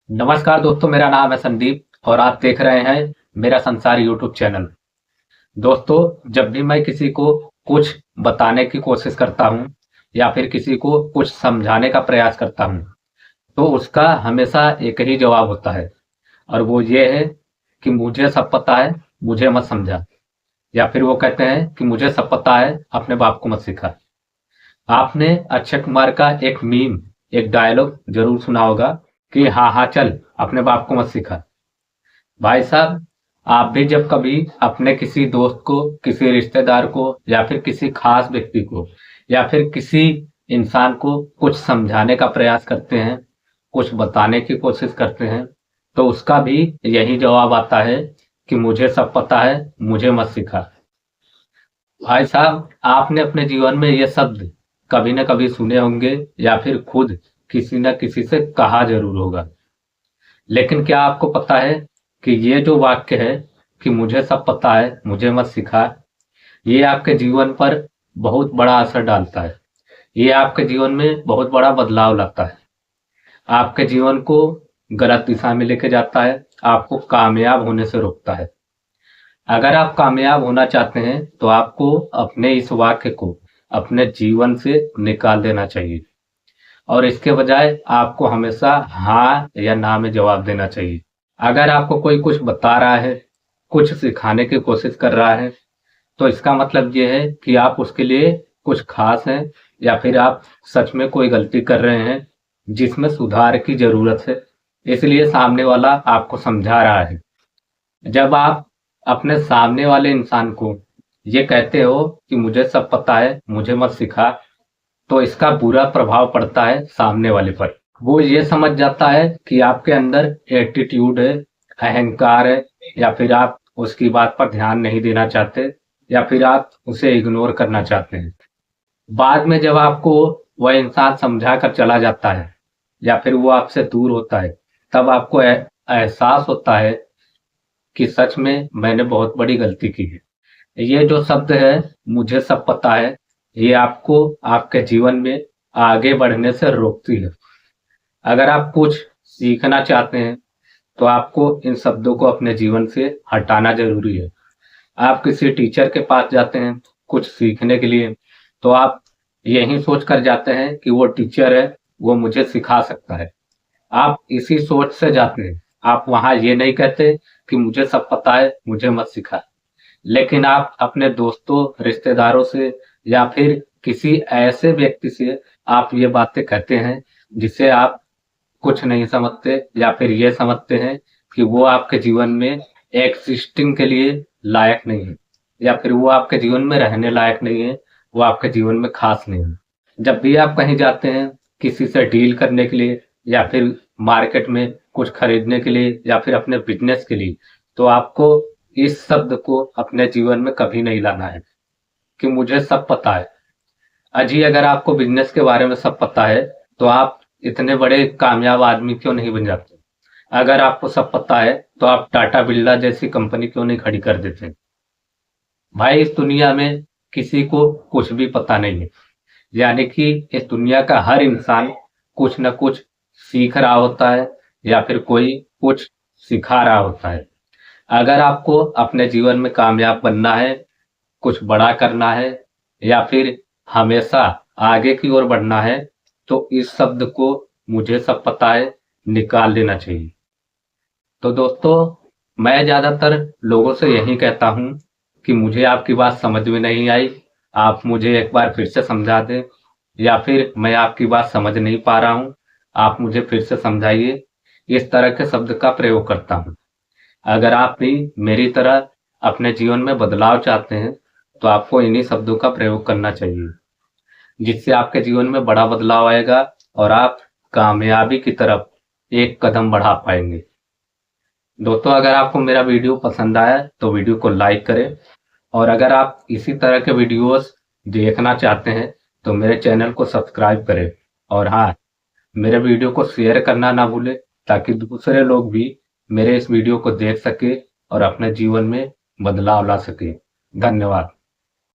नमस्कार दोस्तों, मेरा नाम है संदीप और आप देख रहे हैं मेरा संसार यूट्यूब चैनल। दोस्तों, जब भी मैं किसी को कुछ बताने की कोशिश करता हूँ या फिर किसी को कुछ समझाने का प्रयास करता हूँ, तो उसका हमेशा एक ही जवाब होता है और वो ये है कि मुझे सब पता है, मुझे मत समझा। या फिर वो कहते हैं कि मुझे सब पता है, अपने बाप को मत सिखा। आपने अक्षय कुमार का एक मीम, एक डायलॉग जरूर सुना होगा कि हाँ हाँ चल, अपने बाप को मत सिखा। भाई साहब, आप भी जब कभी अपने किसी दोस्त को, किसी रिश्तेदार को या फिर किसी खास व्यक्ति को या फिर किसी इंसान को कुछ समझाने का प्रयास करते हैं, कुछ बताने की कोशिश करते हैं, तो उसका भी यही जवाब आता है कि मुझे सब पता है, मुझे मत सिखा। भाई साहब, आपने अपने जीवन में ये शब्द कभी न कभी सुने होंगे या फिर खुद किसी न किसी से कहा जरूर होगा। लेकिन क्या आपको पता है कि ये जो वाक्य है कि मुझे सब पता है, मुझे मत सिखा, ये आपके जीवन पर बहुत बड़ा असर डालता है। ये आपके जीवन में बहुत बड़ा बदलाव लाता है। आपके जीवन को गलत दिशा में लेके जाता है, आपको कामयाब होने से रोकता है। अगर आप कामयाब होना चाहते हैं तो आपको अपने इस वाक्य को अपने जीवन से निकाल देना चाहिए और इसके बजाय आपको हमेशा हाँ या ना में जवाब देना चाहिए। अगर आपको कोई कुछ बता रहा है, कुछ सिखाने की कोशिश कर रहा है, तो इसका मतलब ये है कि आप उसके लिए कुछ खास हैं या फिर आप सच में कोई गलती कर रहे हैं जिसमें सुधार की जरूरत है, इसलिए सामने वाला आपको समझा रहा है। जब आप अपने सामने वाले इंसान को ये कहते हो कि मुझे सब पता है, मुझे मत सिखा, तो इसका बुरा प्रभाव पड़ता है सामने वाले पर। वो ये समझ जाता है कि आपके अंदर एटीट्यूड है, अहंकार है, या फिर आप उसकी बात पर ध्यान नहीं देना चाहते या फिर आप उसे इग्नोर करना चाहते हैं। बाद में जब आपको वह इंसान समझा कर चला जाता है या फिर वो आपसे दूर होता है, तब आपको एहसास होता है कि सच में मैंने बहुत बड़ी गलती की है। ये जो शब्द है, मुझे सब पता है, ये आपको आपके जीवन में आगे बढ़ने से रोकती है। अगर आप कुछ सीखना चाहते हैं तो आपको इन शब्दों को अपने जीवन से हटाना जरूरी है। आप किसी टीचर के पास जाते हैं कुछ सीखने के लिए, तो आप यही सोच कर जाते हैं कि वो टीचर है, वो मुझे सिखा सकता है। आप इसी सोच से जाते हैं। आप वहां ये नहीं कहते कि मुझे सब पता है, मुझे मत सिखा। लेकिन आप अपने दोस्तों, रिश्तेदारों से या फिर किसी ऐसे व्यक्ति से आप ये बातें कहते हैं जिसे आप कुछ नहीं समझते या फिर ये समझते हैं कि वो आपके जीवन में एग्जिस्टिंग के लिए लायक नहीं है या फिर वो आपके जीवन में रहने लायक नहीं है, वो आपके जीवन में खास नहीं है। जब भी आप कहीं जाते हैं किसी से डील करने के लिए या फिर मार्केट में कुछ खरीदने के लिए या फिर अपने बिजनेस के लिए, तो आपको इस शब्द को अपने जीवन में कभी नहीं लाना है कि मुझे सब पता है। अजी, अगर आपको बिजनेस के बारे में सब पता है तो आप इतने बड़े कामयाब आदमी क्यों नहीं बन जाते? अगर आपको सब पता है तो आप टाटा बिरला जैसी कंपनी क्यों नहीं खड़ी कर देते? भाई, इस दुनिया में किसी को कुछ भी पता नहीं है। यानी कि इस दुनिया का हर इंसान कुछ न कुछ सीख रहा होता है या फिर कोई कुछ सिखा रहा होता है। अगर आपको अपने जीवन में कामयाब बनना है, कुछ बड़ा करना है या फिर हमेशा आगे की ओर बढ़ना है, तो इस शब्द को मुझे सब पता है निकाल देना चाहिए। तो दोस्तों, मैं ज्यादातर लोगों से यही कहता हूँ कि मुझे आपकी बात समझ में नहीं आई, आप मुझे एक बार फिर से समझा दें, या फिर मैं आपकी बात समझ नहीं पा रहा हूँ, आप मुझे फिर से समझाइए। इस तरह के शब्द का प्रयोग करता हूँ। अगर आप भी मेरी तरह अपने जीवन में बदलाव चाहते हैं तो आपको इन्हीं शब्दों का प्रयोग करना चाहिए, जिससे आपके जीवन में बड़ा बदलाव आएगा और आप कामयाबी की तरफ एक कदम बढ़ा पाएंगे। दोस्तों, अगर आपको मेरा वीडियो पसंद आया तो वीडियो को लाइक करें और अगर आप इसी तरह के वीडियोस देखना चाहते हैं तो मेरे चैनल को सब्सक्राइब करें। और हाँ, मेरे वीडियो को शेयर करना ना भूलें ताकि दूसरे लोग भी मेरे इस वीडियो को देख सके और अपने जीवन में बदलाव ला सके। धन्यवाद।